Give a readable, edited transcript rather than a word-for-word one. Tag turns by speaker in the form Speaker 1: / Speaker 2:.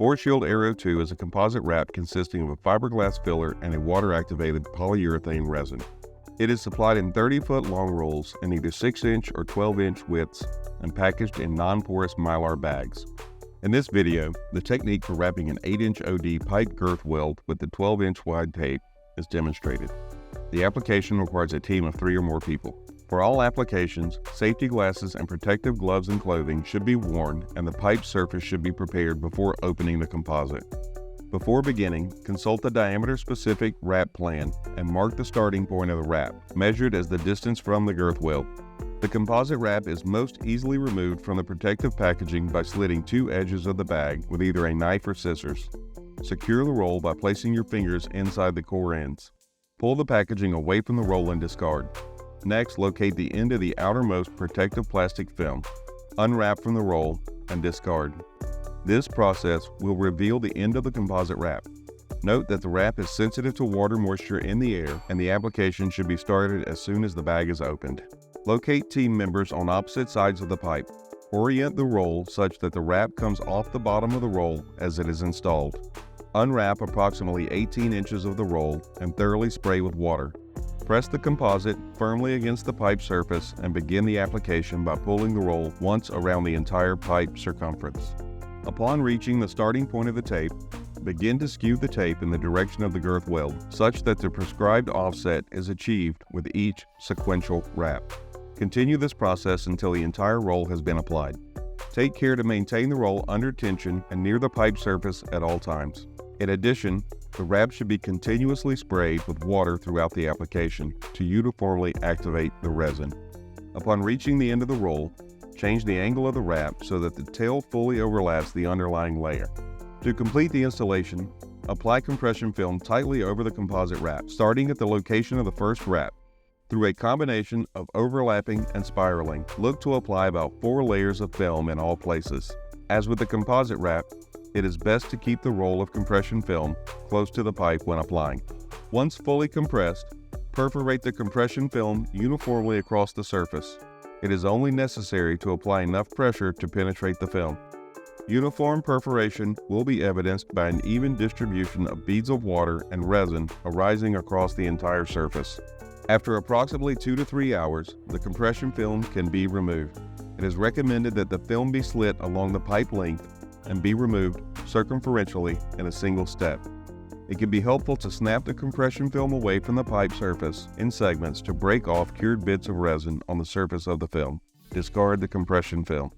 Speaker 1: BoreShield ARO 2 is a composite wrap consisting of a fiberglass filler and a water-activated polyurethane resin. It is supplied in 30-foot long rolls in either 6-inch or 12-inch widths and packaged in non-porous mylar bags. In this video, the technique for wrapping an 8-inch OD pipe girth weld with the 12-inch wide tape is demonstrated. The application requires a team of 3 or more people. For all applications, safety glasses and protective gloves and clothing should be worn, and the pipe surface should be prepared before opening the composite. Before beginning, consult the diameter-specific wrap plan and mark the starting point of the wrap, measured as the distance from the girth weld. The composite wrap is most easily removed from the protective packaging by slitting 2 edges of the bag with either a knife or scissors. Secure the roll by placing your fingers inside the core ends. Pull the packaging away from the roll and discard. Next, locate the end of the outermost protective plastic film, unwrap from the roll, and discard. This process will reveal the end of the composite wrap. Note that the wrap is sensitive to water moisture in the air, and the application should be started as soon as the bag is opened. Locate team members on opposite sides of the pipe. Orient the roll such that the wrap comes off the bottom of the roll as it is installed. Unwrap approximately 18 inches of the roll and thoroughly spray with water. Press the composite firmly against the pipe surface and begin the application by pulling the roll once around the entire pipe circumference. Upon reaching the starting point of the tape, begin to skew the tape in the direction of the girth weld, such that the prescribed offset is achieved with each sequential wrap. Continue this process until the entire roll has been applied. Take care to maintain the roll under tension and near the pipe surface at all times. In addition, the wrap should be continuously sprayed with water throughout the application to uniformly activate the resin. Upon reaching the end of the roll, change the angle of the wrap so that the tail fully overlaps the underlying layer. To complete the installation, apply compression film tightly over the composite wrap, starting at the location of the first wrap. Through a combination of overlapping and spiraling, look to apply about 4 layers of film in all places. As with the composite wrap, it is best to keep the roll of compression film close to the pipe when applying. Once fully compressed, perforate the compression film uniformly across the surface. It is only necessary to apply enough pressure to penetrate the film. Uniform perforation will be evidenced by an even distribution of beads of water and resin arising across the entire surface. After approximately 2 to 3 hours, the compression film can be removed. It is recommended that the film be slit along the pipe length and be removed circumferentially in a single step. It can be helpful to snap the compression film away from the pipe surface in segments to break off cured bits of resin on the surface of the film. Discard the compression film.